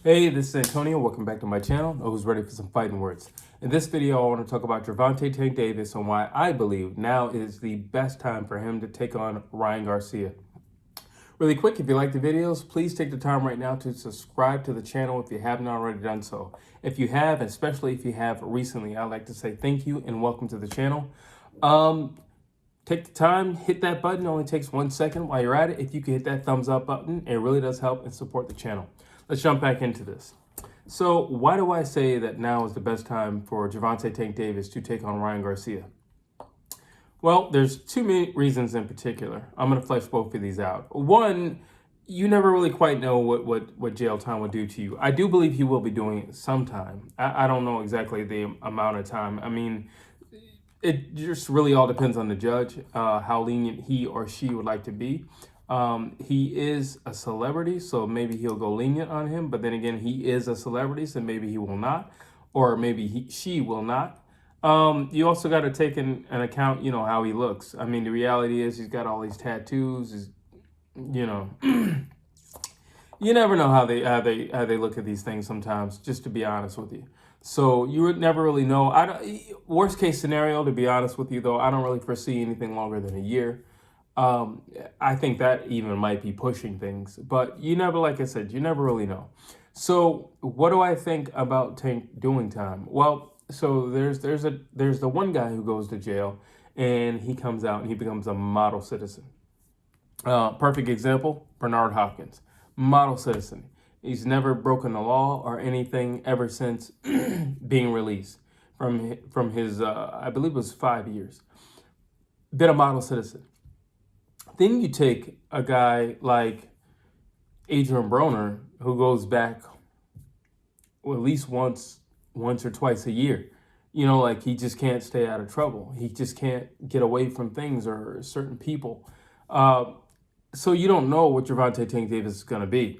Hey, this is Antonio. Welcome back to my channel. Who's ready for some fighting words? In this video, I want to talk about Gervonta Tank Davis and why I believe now is the best time for him to take on Ryan Garcia. Really quick, if you like the videos, please take the time right now to subscribe to the channel if you haven't already done so. If you have, especially if you have recently, I'd like to say thank you and welcome to the channel. Take the time, hit that button. It only takes 1 second while you're at it. If you can hit that thumbs up button, it really does help and support the channel. Let's jump back into this. So why do I say that now is the best time for Gervonta Tank Davis to take on Ryan Garcia? Well, there's two main reasons in particular. I'm going to flesh both of these out. One, you never really quite know what jail time will do to you. I do believe he will be doing it sometime. I don't know exactly the amount of time. I mean, it just really all depends on the judge, how lenient he or she would like to be. He is a celebrity, so maybe he'll go lenient on him. But then again, he is a celebrity, so maybe he will not, or maybe she will not. You also got to take in account, how he looks. I mean, the reality is he's got all these tattoos. You never know how they look at these things sometimes. Just to be honest with you. So you would never really know. Worst case scenario, to be honest with you, though, I don't really foresee anything longer than a year. I think that even might be pushing things, but like I said, you never really know. So what do I think about Tank doing time? Well, so there's the one guy who goes to jail and he comes out and he becomes a model citizen. Perfect example, Bernard Hopkins, model citizen. He's never broken the law or anything ever since being released from his, I believe it was 5 years. Been a model citizen. Then you take a guy like Adrian Broner, who goes back at least once or twice a year. Like he just can't stay out of trouble. He just can't get away from things or certain people. So you don't know what Gervonta Tank Davis is going to be.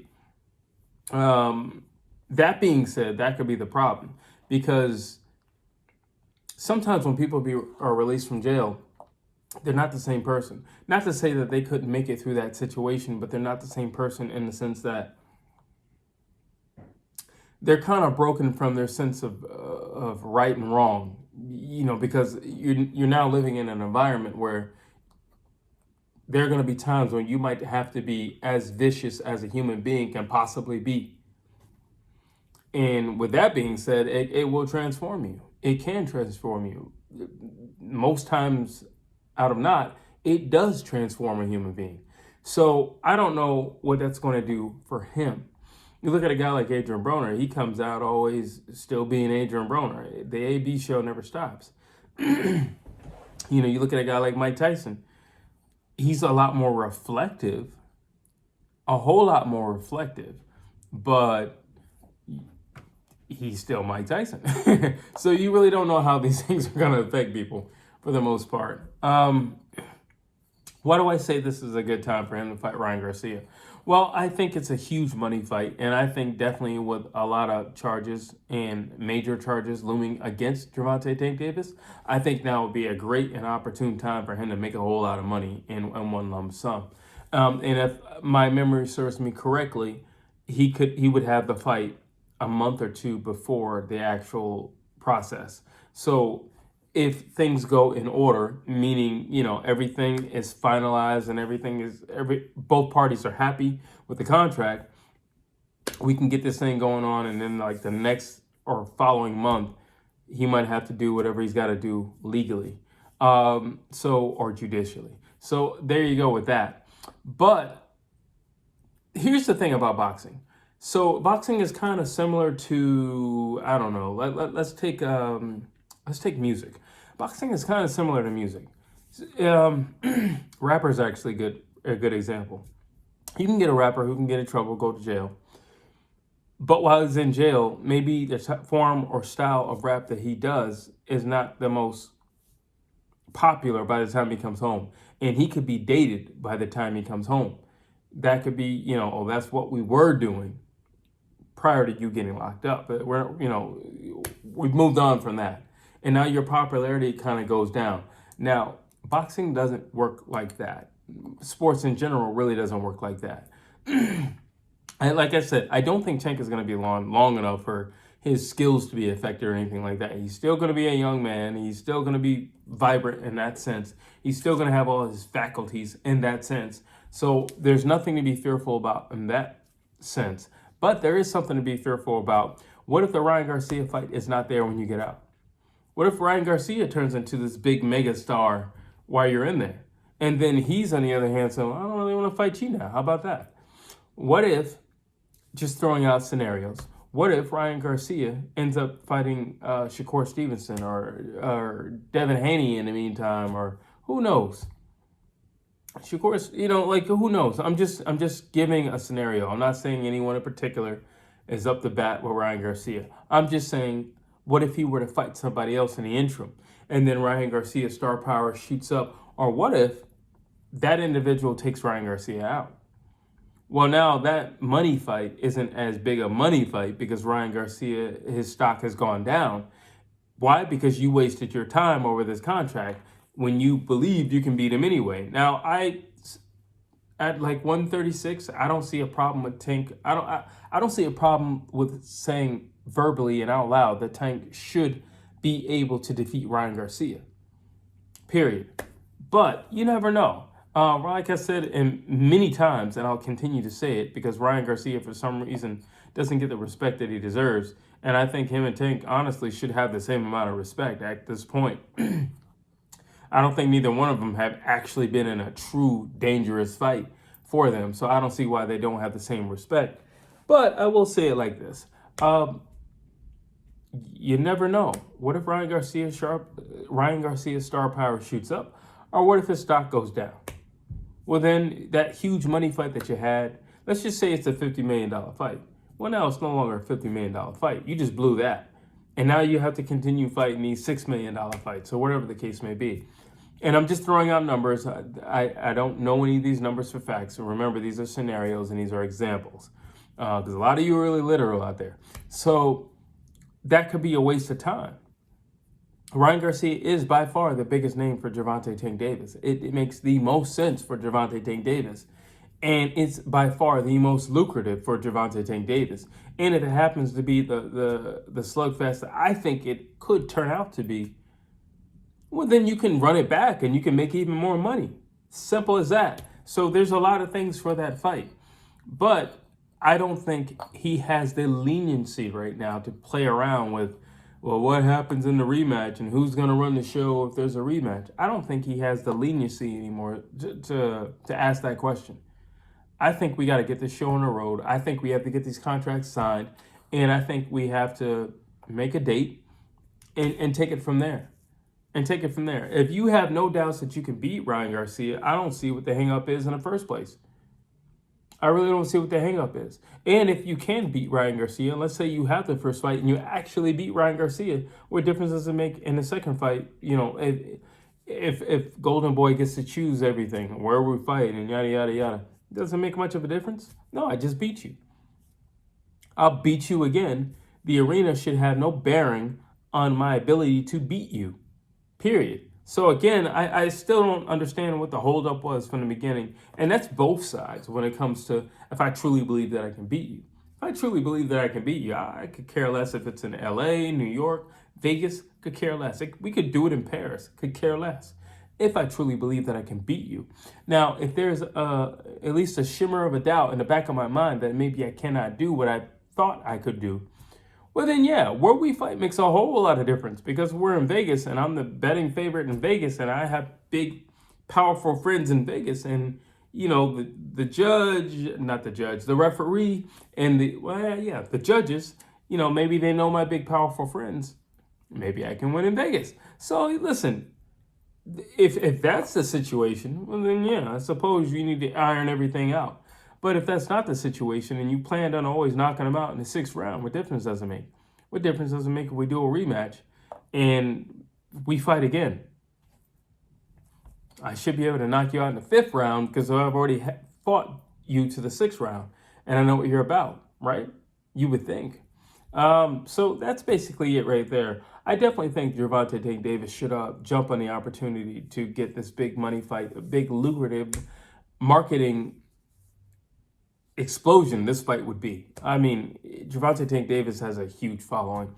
That being said, that could be the problem, because sometimes when people are released from jail, they're not the same person. Not to say that they couldn't make it through that situation, but they're not the same person in the sense that they're kind of broken from their sense of right and wrong, because you're now living in an environment where there are going to be times when you might have to be as vicious as a human being can possibly be. And with that being said, it will transform you. It can transform you. Most times out of not, it does transform a human being. So I don't know what that's going to do for him. You look at a guy like Adrian Broner, he comes out always still being Adrian Broner. The AB show never stops. You look at a guy like Mike Tyson, he's a lot more reflective, a whole lot more reflective, but he's still Mike Tyson. So you really don't know how these things are going to affect people for the most part. Why do I say this is a good time for him to fight Ryan Garcia? Well, I think it's a huge money fight, and I think definitely with a lot of charges and major charges looming against Gervonta Tank Davis, I think now would be a great and opportune time for him to make a whole lot of money in one lump sum. And if my memory serves me correctly, he would have the fight a month or two before the actual process. So if things go in order, meaning, everything is finalized and both parties are happy with the contract, we can get this thing going on. And then like the next or following month, he might have to do whatever he's got to do legally, or judicially. So there you go with that. But here's the thing about boxing. So boxing is kind of similar to, I don't know, let's take music. Boxing is kind of similar to music. Rappers are actually a good example. You can get a rapper who can get in trouble, go to jail. But while he's in jail, maybe the form or style of rap that he does is not the most popular by the time he comes home. And he could be dated by the time he comes home. That could be, that's what we were doing prior to you getting locked up. But we've moved on from that. And now your popularity kind of goes down. Now, boxing doesn't work like that. Sports in general really doesn't work like that. like I said, I don't think Tank is going to be long enough for his skills to be affected or anything like that. He's still going to be a young man. He's still going to be vibrant in that sense. He's still going to have all his faculties in that sense. So there's nothing to be fearful about in that sense. But there is something to be fearful about. What if the Ryan Garcia fight is not there when you get out? What if Ryan Garcia turns into this big mega star while you're in there? And then he's, on the other hand, saying, I don't really want to fight you now. How about that? What if, just throwing out scenarios, what if Ryan Garcia ends up fighting Shakur Stevenson or Devin Haney in the meantime, or who knows? Shakur, like who knows? I'm just giving a scenario. I'm not saying anyone in particular is up to bat with Ryan Garcia. I'm just saying, what if he were to fight somebody else in the interim, and then Ryan Garcia's star power shoots up, or what if that individual takes Ryan Garcia out? Well, now that money fight isn't as big a money fight because Ryan Garcia, his stock has gone down. Why? Because you wasted your time over this contract when you believed you can beat him anyway. Now, at like 136, I don't see a problem with Tank. I don't see a problem with saying verbally and out loud that Tank should be able to defeat Ryan Garcia. Period. But you never know. Like I said many times, and I'll continue to say it because Ryan Garcia, for some reason, doesn't get the respect that he deserves. And I think him and Tank, honestly, should have the same amount of respect at this point. I don't think neither one of them have actually been in a true dangerous fight for them. So I don't see why they don't have the same respect. But I will say it like this. You never know. What if Ryan Garcia's star power shoots up? Or what if his stock goes down? Well, then that huge money fight that you had, let's just say it's a $50 million fight. Well, now it's no longer a $50 million fight. You just blew that. And now you have to continue fighting these $6 million fights or whatever the case may be. And I'm just throwing out numbers. I don't know any of these numbers for facts. So remember, these are scenarios and these are examples. Because a lot of you are really literal out there. So that could be a waste of time. Ryan Garcia is by far the biggest name for Gervonta Tank Davis. It makes the most sense for Gervonta Tank Davis. And it's by far the most lucrative for Gervonta Tank Davis. And if it happens to be the slugfest that I think it could turn out to be, well, then you can run it back and you can make even more money. Simple as that. So there's a lot of things for that fight. But I don't think he has the leniency right now to play around with, well, what happens in the rematch and who's going to run the show if there's a rematch? I don't think he has the leniency anymore to ask that question. I think we got to get this show on the road. I think we have to get these contracts signed. And I think we have to make a date and take it from there. If you have no doubts that you can beat Ryan Garcia, I don't see what the hang-up is in the first place. I really don't see what the hang-up is. And if you can beat Ryan Garcia, let's say you have the first fight and you actually beat Ryan Garcia, what difference does it make in the second fight? You know, if Golden Boy gets to choose everything, where we fight and yada, yada, yada, doesn't make much of a difference? No, I just beat you. I'll beat you again. The arena should have no bearing on my ability to beat you, period. So again, I still don't understand what the holdup was from the beginning. And that's both sides when it comes to if I truly believe that I can beat you. If I truly believe that I can beat you, I could care less if it's in LA, New York, Vegas, could care less. We could do it in Paris, could care less. If I truly believe that I can beat you. Now, if there's at least a shimmer of a doubt in the back of my mind that maybe I cannot do what I thought I could do, well then yeah, where we fight makes a whole lot of difference because we're in Vegas and I'm the betting favorite in Vegas and I have big, powerful friends in Vegas and you know, the referee and the judges, you know, maybe they know my big, powerful friends. Maybe I can win in Vegas. So listen, if that's the situation, well then yeah, I suppose you need to iron everything out. But if that's not the situation and you planned on always knocking them out in the 6th round, what difference does it make? What difference does it make if we do a rematch and we fight again? I should be able to knock you out in the 5th round because I've already fought you to the 6th round and I know what you're about, right? You would think. So that's basically it right there. I definitely think Gervonta Tank Davis should jump on the opportunity to get this big money fight, a big lucrative marketing explosion this fight would be. I mean, Gervonta Tank Davis has a huge following.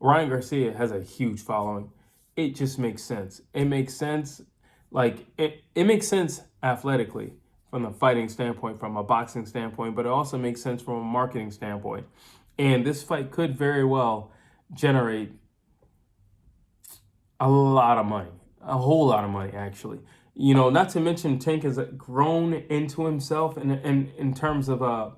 Ryan Garcia has a huge following. It just makes sense. It makes sense. Like, it makes sense athletically from the fighting standpoint, from a boxing standpoint, but it also makes sense from a marketing standpoint. And this fight could very well generate a lot of money, a whole lot of money, actually. You know, not to mention Tank has grown into himself in terms of,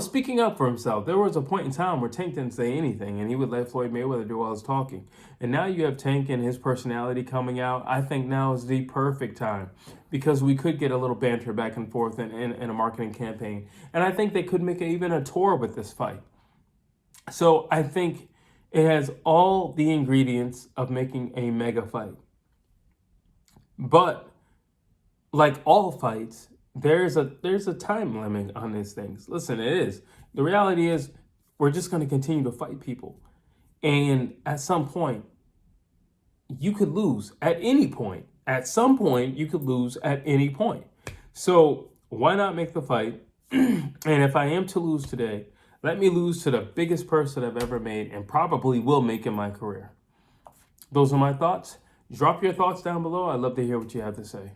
speaking up for himself. There was a point in time where Tank didn't say anything and he would let Floyd Mayweather do all his talking. And now you have Tank and his personality coming out. I think now is the perfect time because we could get a little banter back and forth in a marketing campaign. And I think they could make even a tour with this fight. So I think it has all the ingredients of making a mega fight. But like all fights, there's a time limit on these things. Listen, it is. The reality is we're just going to continue to fight people. And at some point, you could lose at any point. At some point, you could lose at any point. So why not make the fight? And if I am to lose today, let me lose to the biggest person I've ever made and probably will make in my career. Those are my thoughts. Drop your thoughts down below. I'd love to hear what you have to say.